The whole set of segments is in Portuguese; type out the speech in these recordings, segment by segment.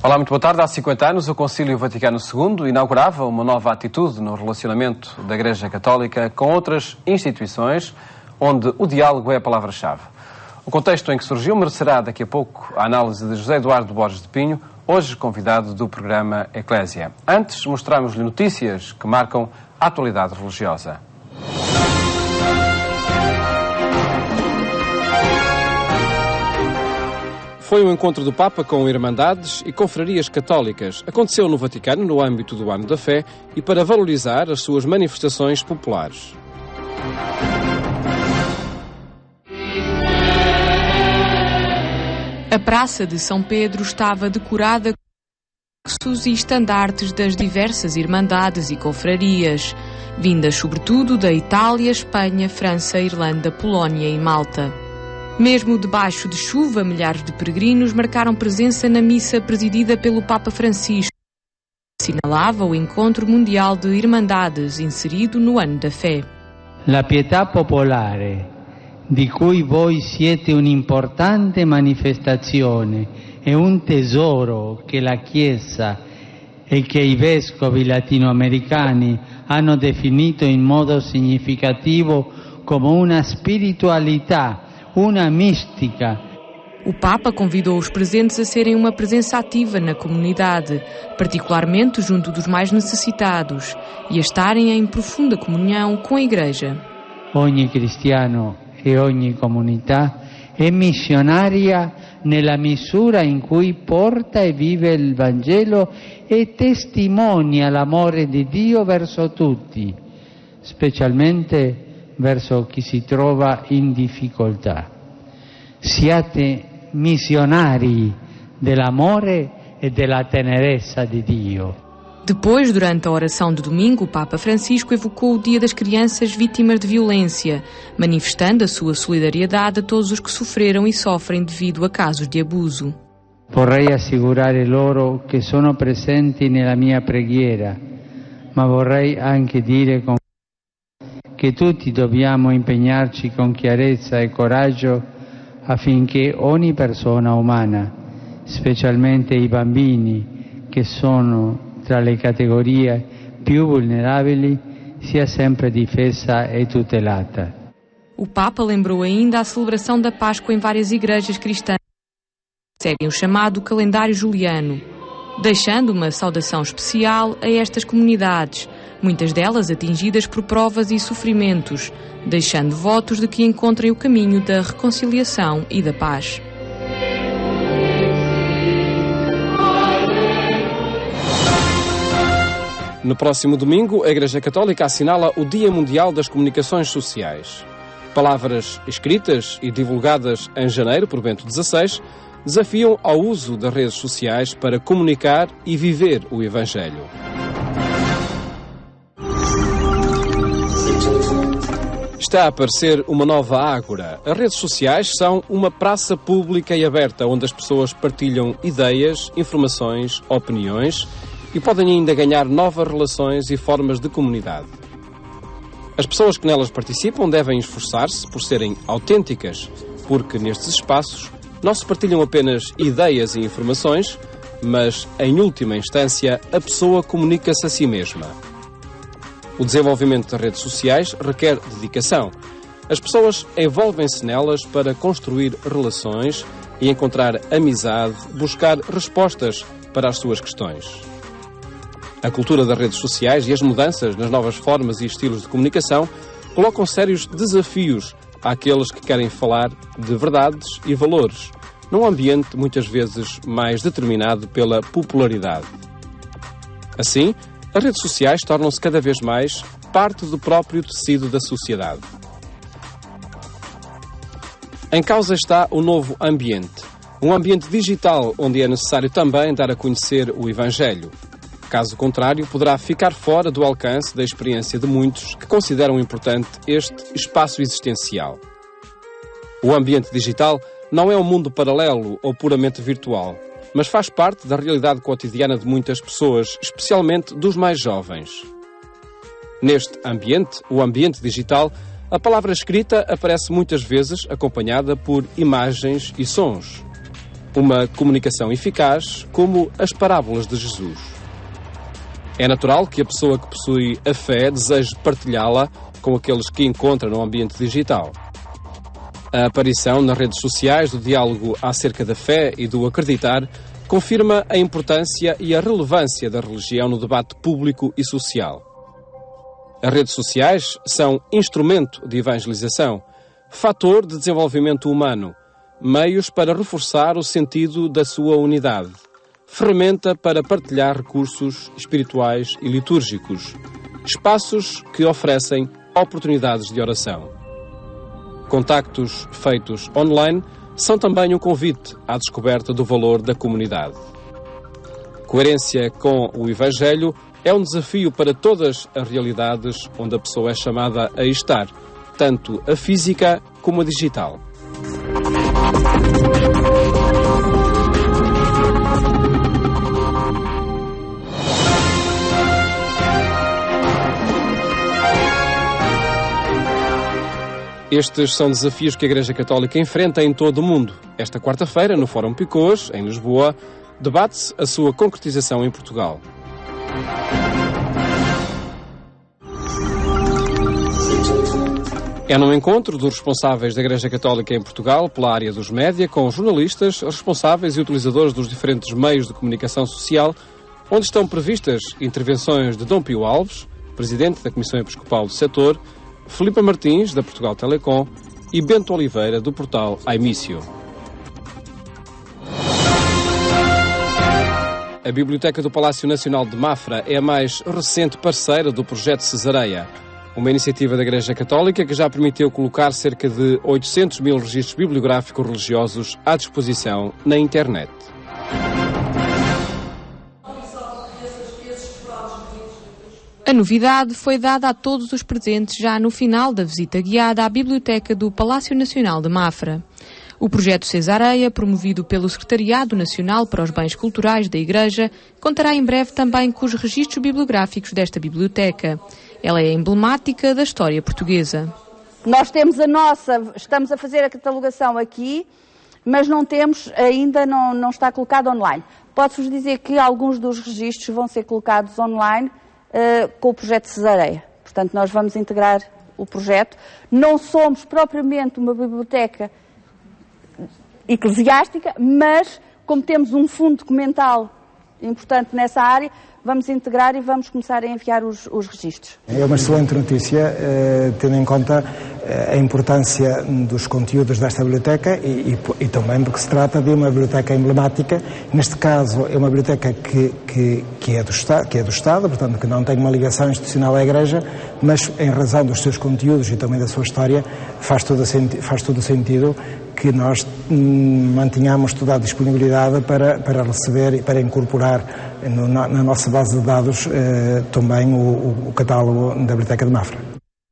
Olá, muito boa tarde. Há 50 anos, o Concílio Vaticano II inaugurava uma nova atitude no relacionamento da Igreja Católica com outras instituições, onde o diálogo é a palavra-chave. O contexto em que surgiu merecerá daqui a pouco a análise de José Eduardo Borges de Pinho, hoje convidado do programa Eclésia. Antes, mostramos-lhe notícias que marcam a atualidade religiosa. Foi um encontro do Papa com irmandades e confrarias católicas. Aconteceu no Vaticano, no âmbito do Ano da Fé, e para valorizar as suas manifestações populares. A Praça de São Pedro estava decorada com e estandartes das diversas irmandades e confrarias, vindas sobretudo da Itália, Espanha, França, Irlanda, Polónia e Malta. Mesmo debaixo de chuva, milhares de peregrinos marcaram presença na missa presidida pelo Papa Francisco, que assinalava o Encontro Mundial de Irmandades, inserido no Ano da Fé. La pietà popolare, di cui voi siete un'importante manifestazione e un tesoro che la Chiesa e che i vescovi latinoamericani hanno definito in modo significativo come una spiritualità, una mística. O Papa convidou os presentes a serem uma presença ativa na comunidade, particularmente junto dos mais necessitados, e a estarem em profunda comunhão com a Igreja. Ogni cristiano e ogni comunità è missionaria nella misura in cui porta e vive il Vangelo e testimonia l'amore di Dio verso tutti, specialmente verso chi si trova in difficoltà. Siate missionari dell'amore e della tenerezza di Dio. Depois, durante a oração de domingo, o Papa Francisco evocou o Dia das Crianças Vítimas de Violência, manifestando a sua solidariedade a todos os que sofreram e sofrem devido a casos de abuso. Vorrei assicurare loro che sono presenti nella mia preghiera, ma vorrei anche dire che tutti dobbiamo impegnarci con chiarezza e coraggio affinché ogni persona umana, specialmente i bambini che sono tra le categorie più vulnerabili, sia sempre difesa e tutelata. O Papa lembrou ainda a celebração da Páscoa em várias igrejas cristãs que seguem o chamado calendário juliano, deixando uma saudação especial a estas comunidades, muitas delas atingidas por provas e sofrimentos, deixando votos de que encontrem o caminho da reconciliação e da paz. No próximo domingo, a Igreja Católica assinala o Dia Mundial das Comunicações Sociais. Palavras escritas e divulgadas em janeiro por Bento XVI desafiam ao uso das redes sociais para comunicar e viver o Evangelho. Está a aparecer uma nova ágora. As redes sociais são uma praça pública e aberta onde as pessoas partilham ideias, informações, opiniões e podem ainda ganhar novas relações e formas de comunidade. As pessoas que nelas participam devem esforçar-se por serem autênticas, porque nestes espaços não se partilham apenas ideias e informações, mas, em última instância, a pessoa comunica-se a si mesma. O desenvolvimento das redes sociais requer dedicação. As pessoas envolvem-se nelas para construir relações e encontrar amizade, buscar respostas para as suas questões. A cultura das redes sociais e as mudanças nas novas formas e estilos de comunicação colocam sérios desafios àqueles que querem falar de verdades e valores, num ambiente muitas vezes mais determinado pela popularidade. Assim, as redes sociais tornam-se cada vez mais parte do próprio tecido da sociedade. Em causa está o novo ambiente, um ambiente digital onde é necessário também dar a conhecer o Evangelho. Caso contrário, poderá ficar fora do alcance da experiência de muitos que consideram importante este espaço existencial. O ambiente digital não é um mundo paralelo ou puramente virtual, mas faz parte da realidade cotidiana de muitas pessoas, especialmente dos mais jovens. Neste ambiente, o ambiente digital, a palavra escrita aparece muitas vezes acompanhada por imagens e sons. uma comunicação eficaz como as parábolas de Jesus. É natural que a pessoa que possui a fé deseje partilhá-la com aqueles que encontra no ambiente digital. A aparição nas redes sociais do diálogo acerca da fé e do acreditar confirma a importância e a relevância da religião no debate público e social. As redes sociais são instrumento de evangelização, fator de desenvolvimento humano, meios para reforçar o sentido da sua unidade, ferramenta para partilhar recursos espirituais e litúrgicos, espaços que oferecem oportunidades de oração. Contactos feitos online são também um convite à descoberta do valor da comunidade. Coerência com o Evangelho é um desafio para todas as realidades onde a pessoa é chamada a estar, tanto a física como a digital. Estes são desafios que a Igreja Católica enfrenta em todo o mundo. Esta quarta-feira, no Fórum Picôs, em Lisboa, debate-se a sua concretização em Portugal. É num encontro dos responsáveis da Igreja Católica em Portugal pela área dos média com os jornalistas, responsáveis e utilizadores dos diferentes meios de comunicação social, onde estão previstas intervenções de Dom Pio Alves, presidente da Comissão Episcopal do Setor, Filipe Martins, da Portugal Telecom, e Bento Oliveira, do portal Aimício. A Biblioteca do Palácio Nacional de Mafra é a mais recente parceira do projeto Cesareia, uma iniciativa da Igreja Católica que já permitiu colocar cerca de 800 mil registros bibliográficos religiosos à disposição na internet. A novidade foi dada a todos os presentes já no final da visita guiada à Biblioteca do Palácio Nacional de Mafra. O projeto Cesareia, promovido pelo Secretariado Nacional para os Bens Culturais da Igreja, contará em breve também com os registros bibliográficos desta biblioteca. Ela é emblemática da história portuguesa. Nós temos estamos a fazer a catalogação aqui, mas não temos, ainda não está colocado online. Posso-vos dizer que alguns dos registros vão ser colocados online com o projeto Cesareia. Portanto, nós vamos integrar o projeto. Não somos propriamente uma biblioteca eclesiástica, mas como temos um fundo documental importante nessa área, vamos integrar e vamos começar a enviar os registros. É uma excelente notícia, tendo em conta a importância dos conteúdos desta biblioteca e também porque se trata de uma biblioteca emblemática. Neste caso, é uma biblioteca que é do Estado, portanto, que não tem uma ligação institucional à Igreja, mas em razão dos seus conteúdos e também da sua história, faz todo o sentido que nós mantenhamos toda a disponibilidade para receber e para incorporar na nossa base de dados também o catálogo da Biblioteca de Mafra.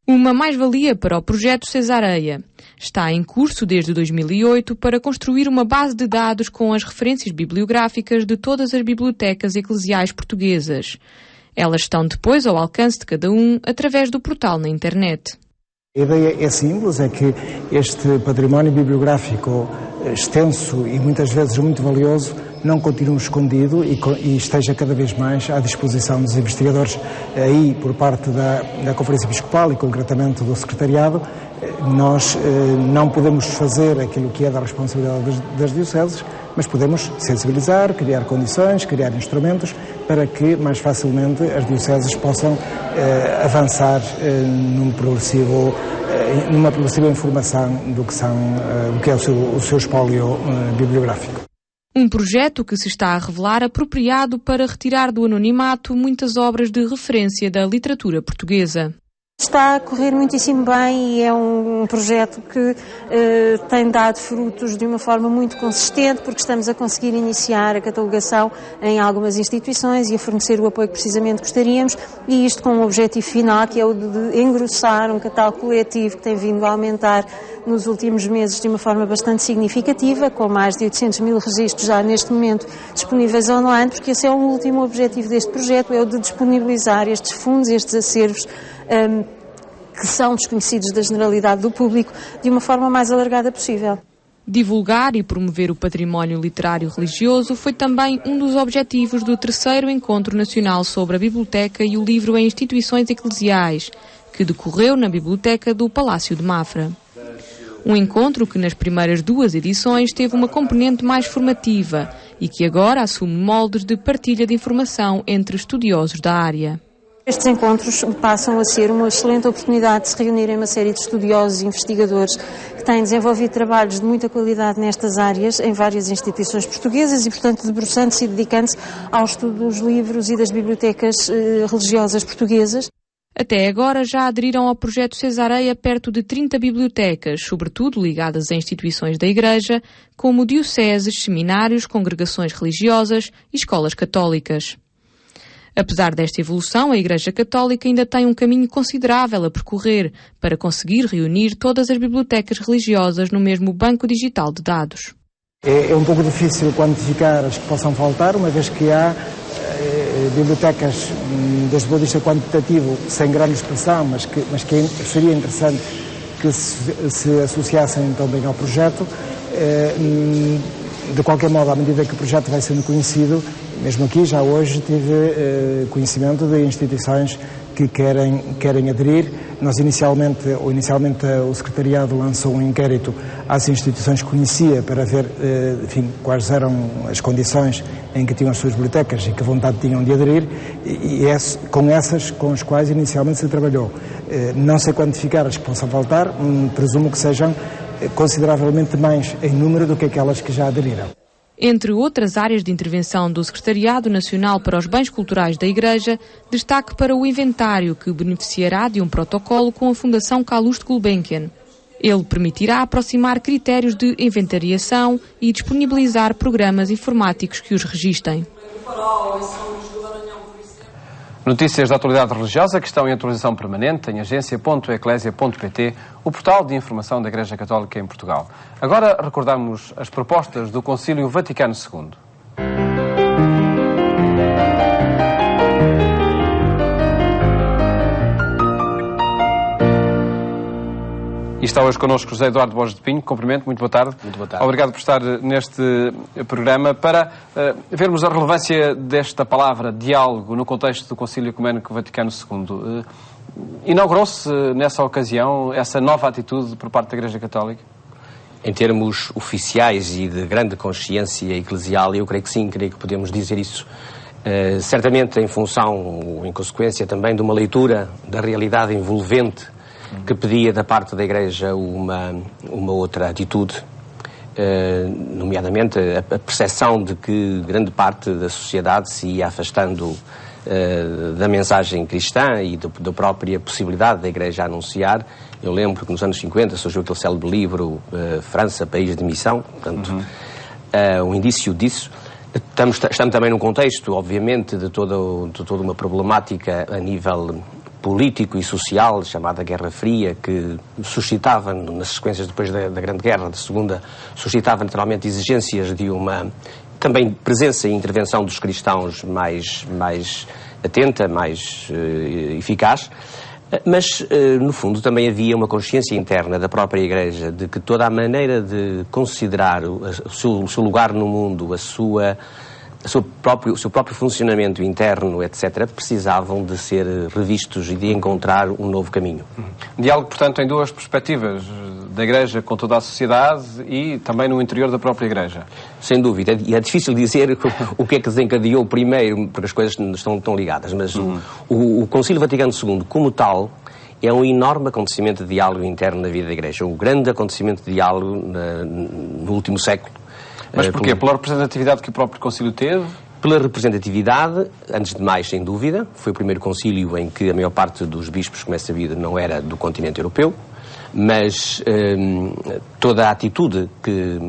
Uma mais-valia para o projeto Cesareia. Está em curso desde 2008 para construir uma base de dados com as referências bibliográficas de todas as bibliotecas eclesiais portuguesas. Elas estão depois ao alcance de cada um através do portal na internet. A ideia é simples, é que este património bibliográfico extenso e muitas vezes muito valioso não continue escondido e esteja cada vez mais à disposição dos investigadores. Aí, por parte da Conferência Episcopal e concretamente do Secretariado, nós não podemos fazer aquilo que é da responsabilidade das dioceses, mas podemos sensibilizar, criar condições, criar instrumentos para que mais facilmente as dioceses possam avançar numa progressiva informação do que é o seu espólio bibliográfico. Um projeto que se está a revelar apropriado para retirar do anonimato muitas obras de referência da literatura portuguesa. Está a correr muitíssimo bem e é um projeto que tem dado frutos de uma forma muito consistente, porque estamos a conseguir iniciar a catalogação em algumas instituições e a fornecer o apoio que precisamente gostaríamos, e isto com um objetivo final, que é o de engrossar um catálogo coletivo que tem vindo a aumentar nos últimos meses de uma forma bastante significativa, com mais de 800 mil registros já neste momento disponíveis online, porque esse é o último objetivo deste projeto, é o de disponibilizar estes fundos, estes acervos que são desconhecidos da generalidade do público, de uma forma mais alargada possível. Divulgar e promover o património literário religioso foi também um dos objetivos do 3º Encontro Nacional sobre a Biblioteca e o Livro em Instituições Eclesiais, que decorreu na Biblioteca do Palácio de Mafra. Um encontro que nas primeiras 2 edições teve uma componente mais formativa e que agora assume moldes de partilha de informação entre estudiosos da área. Estes encontros passam a ser uma excelente oportunidade de se reunirem uma série de estudiosos e investigadores que têm desenvolvido trabalhos de muita qualidade nestas áreas em várias instituições portuguesas e, portanto, debruçando-se e dedicando-se ao estudo dos livros e das bibliotecas religiosas portuguesas. Até agora já aderiram ao projeto Cesareia perto de 30 bibliotecas, sobretudo ligadas a instituições da Igreja, como dioceses, seminários, congregações religiosas e escolas católicas. Apesar desta evolução, a Igreja Católica ainda tem um caminho considerável a percorrer para conseguir reunir todas as bibliotecas religiosas no mesmo banco digital de dados. É um pouco difícil quantificar as que possam faltar, uma vez que há bibliotecas, desde o ponto de vista quantitativo, sem grande expressão, mas que seria interessante que se associassem também ao projeto. De qualquer modo, à medida que o projeto vai sendo conhecido, mesmo aqui, já hoje tive conhecimento de instituições que querem aderir. Nós inicialmente o Secretariado lançou um inquérito às instituições que conhecia para ver, quais eram as condições em que tinham as suas bibliotecas e que vontade tinham de aderir, e com essas com as quais inicialmente se trabalhou. Não sei quantificar as que possam faltar, presumo que sejam consideravelmente mais em número do que aquelas que já aderiram. Entre outras áreas de intervenção do Secretariado Nacional para os Bens Culturais da Igreja, destaque para o inventário, que beneficiará de um protocolo com a Fundação Calouste Gulbenkian. Ele permitirá aproximar critérios de inventariação e disponibilizar programas informáticos que os registem. Notícias da atualidade religiosa que estão em atualização permanente em agência.eclesia.pt, o portal de informação da Igreja Católica em Portugal. Agora recordamos as propostas do Concílio Vaticano II. E está hoje connosco José Eduardo Borges de Pinho. Cumprimento, muito boa tarde. Muito boa tarde. Obrigado por estar neste programa para vermos a relevância desta palavra diálogo no contexto do Concílio Ecumênico Vaticano II. Inaugurou-se nessa ocasião essa nova atitude por parte da Igreja Católica? Em termos oficiais e de grande consciência eclesial, eu creio que sim, creio que podemos dizer isso. Certamente em função, ou em consequência também de uma leitura da realidade envolvente que pedia da parte da Igreja uma outra atitude, nomeadamente a percepção de que grande parte da sociedade se ia afastando da mensagem cristã e da própria possibilidade da Igreja anunciar. Eu lembro que nos anos 50 surgiu aquele célebre livro França, País de Missão, portanto, um indício disso. Estamos também num contexto, obviamente, de toda uma problemática a nível político e social, chamada Guerra Fria, que suscitava, nas sequências depois da Grande Guerra, da Segunda, suscitava naturalmente exigências de uma também presença e intervenção dos cristãos mais atenta, mais eficaz. Mas, no fundo, também havia uma consciência interna da própria Igreja de que toda a maneira de considerar o seu lugar no mundo, o seu próprio funcionamento interno, etc., precisavam de ser revistos e de encontrar um novo caminho. Diálogo, portanto, em duas perspectivas, da Igreja com toda a sociedade e também no interior da própria Igreja. Sem dúvida, e é difícil dizer o que é que desencadeou primeiro, porque as coisas estão tão ligadas, mas o Concílio Vaticano II, como tal, é um enorme acontecimento de diálogo interno na vida da Igreja, um grande acontecimento de diálogo no último século. Mas porquê? Pela representatividade que o próprio concílio teve? Pela representatividade, antes de mais, sem dúvida. Foi o primeiro concílio em que a maior parte dos bispos, como é sabido, não era do continente europeu, mas toda a atitude que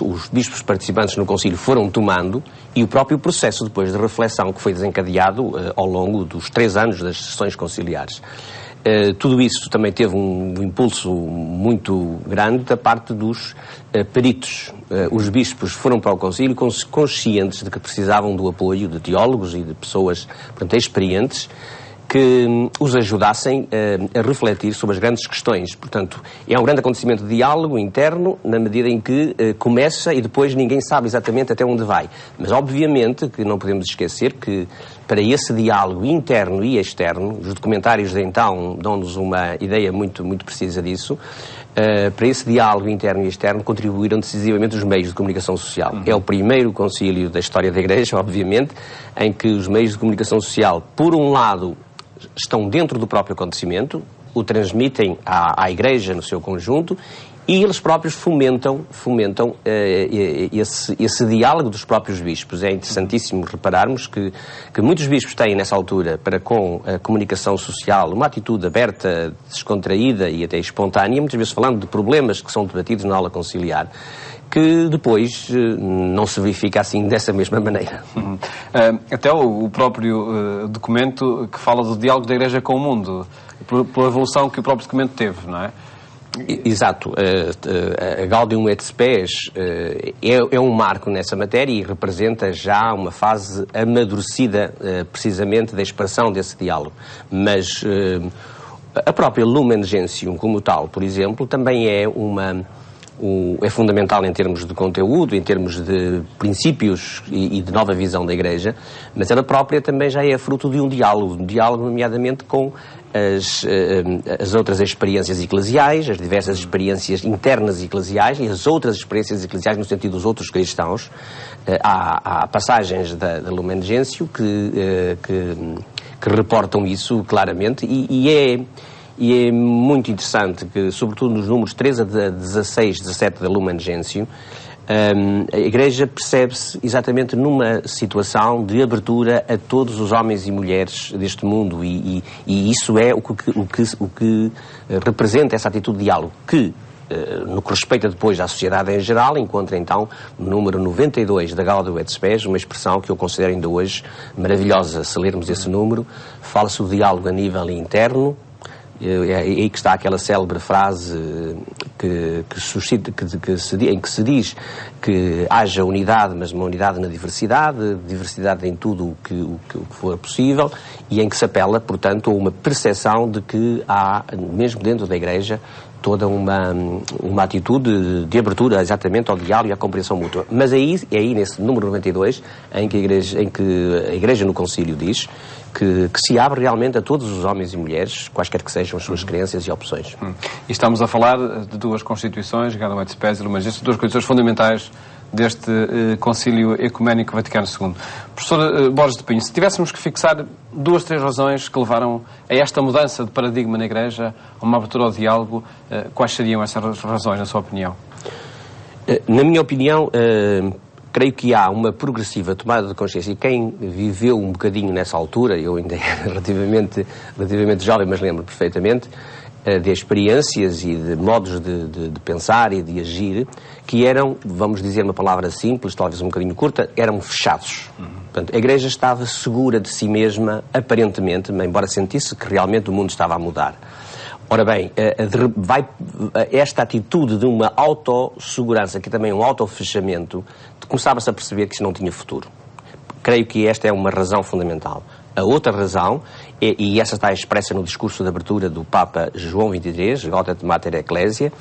os bispos participantes no concílio foram tomando e o próprio processo depois de reflexão que foi desencadeado ao longo dos 3 anos das sessões conciliares. Tudo isso também teve um impulso muito grande da parte dos peritos. Os bispos foram para o concílio conscientes de que precisavam do apoio de teólogos e de pessoas, portanto, experientes, que os ajudassem a refletir sobre as grandes questões. Portanto, é um grande acontecimento de diálogo interno, na medida em que começa e depois ninguém sabe exatamente até onde vai. Mas, obviamente, que não podemos esquecer que, para esse diálogo interno e externo, os documentários de então dão-nos uma ideia muito, muito precisa disso, para esse diálogo interno e externo contribuíram decisivamente os meios de comunicação social. É o primeiro concílio da história da Igreja, obviamente, em que os meios de comunicação social, por um lado, estão dentro do próprio acontecimento, o transmitem à Igreja no seu conjunto, e eles próprios fomentam esse diálogo dos próprios bispos. É interessantíssimo repararmos que muitos bispos têm, nessa altura, para com a comunicação social, uma atitude aberta, descontraída e até espontânea, muitas vezes falando de problemas que são debatidos na aula conciliar, que depois não se verifica assim dessa mesma maneira. Até o próprio documento que fala do diálogo da Igreja com o mundo, pela evolução que o próprio documento teve, não é? Exato. A Gaudium et Spes é um marco nessa matéria e representa já uma fase amadurecida, precisamente, da expressão desse diálogo. Mas a própria Lumen Gentium, como tal, por exemplo, também é fundamental em termos de conteúdo, em termos de princípios e de nova visão da Igreja, mas ela própria também já é fruto de um diálogo nomeadamente com as outras experiências eclesiais, as diversas experiências internas eclesiais e as outras experiências eclesiais no sentido dos outros cristãos. Há passagens da Lumen Gentium que reportam isso claramente e é muito interessante que, sobretudo nos números 13 a 16, 17 da Lumen Gentium, a Igreja percebe-se exatamente numa situação de abertura a todos os homens e mulheres deste mundo e isso é o que representa essa atitude de diálogo, que, no que respeita depois à sociedade em geral, encontra então no número 92 da Gaudium et Spes, uma expressão que eu considero ainda hoje maravilhosa. Se lermos esse número, fala-se do diálogo a nível interno. É aí que está aquela célebre frase em que se diz que haja unidade, mas uma unidade na diversidade, diversidade em tudo o que for possível, e em que se apela, portanto, a uma percepção de que há, mesmo dentro da Igreja, toda uma atitude de abertura exatamente ao diálogo e à compreensão mútua. Mas é aí nesse número 92 em que a Igreja no Concílio diz que se abre realmente a todos os homens e mulheres, quaisquer que sejam as suas crenças e opções. E estamos a falar de duas constituições, Gaudium et Spes e Lumen Gentium, duas constituições fundamentais deste Concílio Ecuménico Vaticano II. Professor Borges de Pinho, se tivéssemos que fixar 2, 3 razões que levaram a esta mudança de paradigma na Igreja, a uma abertura ao diálogo, quais seriam essas razões, na sua opinião? Na minha opinião, creio que há uma progressiva tomada de consciência, e quem viveu um bocadinho nessa altura, eu ainda era relativamente jovem, mas lembro perfeitamente, de experiências e de modos de pensar e de agir, que eram, vamos dizer uma palavra simples, talvez um bocadinho curta, eram fechados. Portanto, a Igreja estava segura de si mesma, aparentemente, embora sentisse que realmente o mundo estava a mudar. Ora bem, esta atitude de uma autossegurança, que também é um autofechamento, começava-se a perceber que isso não tinha futuro. Creio que esta é uma razão fundamental. A outra razão, e essa está expressa no discurso de abertura do Papa João XXIII, Gaudet Mater Ecclesia,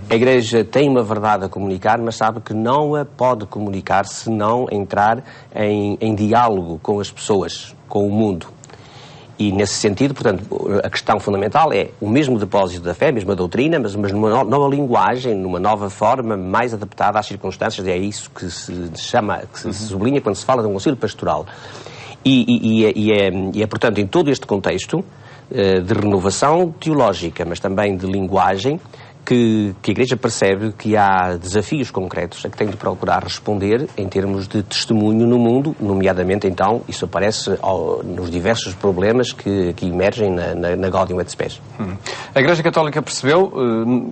a Igreja tem uma verdade a comunicar, mas sabe que não a pode comunicar se não entrar em diálogo com as pessoas, com o mundo. E, nesse sentido, portanto, a questão fundamental é o mesmo depósito da fé, a mesma doutrina, mas numa nova linguagem, numa nova forma, mais adaptada às circunstâncias. É isso que se chama, que se sublinha quando se fala de um concílio pastoral. E é, portanto, em todo este contexto de renovação teológica, mas também de linguagem, que a Igreja percebe que há desafios concretos a que tem de procurar responder em termos de testemunho no mundo, nomeadamente, então, isso aparece nos diversos problemas que emergem na Gaudium et Spes. A Igreja Católica percebeu,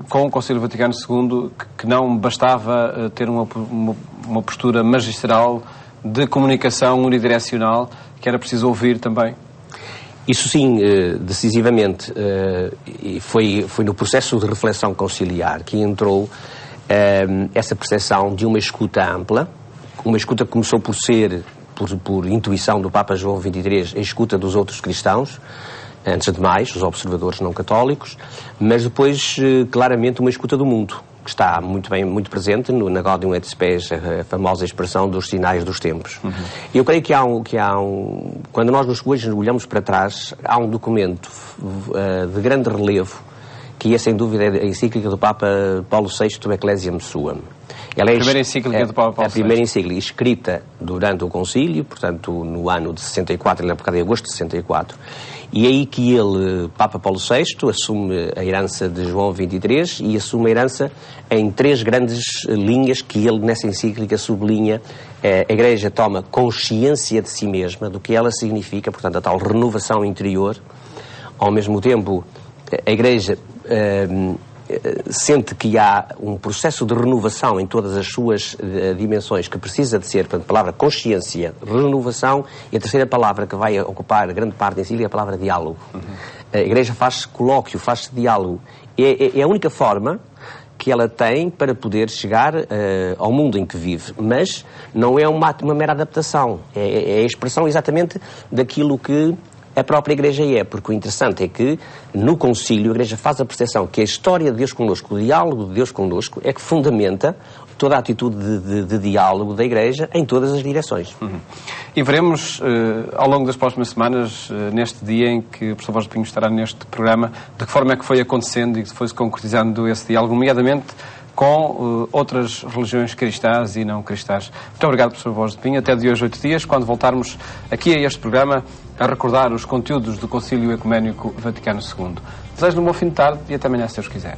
com o Concílio Vaticano II, que não bastava ter uma postura magistral de comunicação unidirecional, que era preciso ouvir também? Isso sim, decisivamente, e foi no processo de reflexão conciliar que entrou essa percepção de uma escuta ampla, uma escuta que começou por ser, por intuição do Papa João XXIII, a escuta dos outros cristãos, antes de mais, os observadores não católicos, mas depois, claramente, uma escuta do mundo, que está muito presente na Gaudium et Spes, a famosa expressão dos sinais dos tempos. Eu creio que quando nós hoje olhamos para trás, há um documento de grande relevo, que é, sem dúvida, a encíclica do Papa Paulo VI, Ecclesiam Suam. Ela é a primeira encíclica do Papa Paulo VI. A primeira encíclica, escrita durante o concílio, portanto, no ano de 64, na época de agosto de 64, e é aí que ele, Papa Paulo VI, assume a herança de João XXIII e assume a herança em 3 grandes linhas que ele, nessa encíclica, sublinha. A Igreja toma consciência de si mesma, do que ela significa, portanto, a tal renovação interior. Ao mesmo tempo, a Igreja sente que há um processo de renovação em todas as suas dimensões que precisa de ser, portanto, a palavra consciência, renovação, e a terceira palavra que vai ocupar grande parte da encíclica é a palavra diálogo. A Igreja faz colóquio, faz diálogo. É a única forma que ela tem para poder chegar ao mundo em que vive, mas não é uma mera adaptação, é a expressão exatamente daquilo que a própria Igreja porque o interessante é que no concílio a Igreja faz a percepção que a história de Deus connosco, o diálogo de Deus connosco, é que fundamenta toda a atitude de diálogo da Igreja em todas as direções. E veremos ao longo das próximas semanas, neste dia em que o professor Borges de Pinho estará neste programa, de que forma é que foi acontecendo e que foi-se concretizando esse diálogo, nomeadamente com outras religiões cristãs e não cristãs. Muito obrigado, professor Borges de Pinho. Até de hoje 8 dias, quando voltarmos aqui a este programa a recordar os conteúdos do Concílio Ecuménico Vaticano II. Desejo-lhe um bom fim de tarde e até amanhã, se Deus quiser.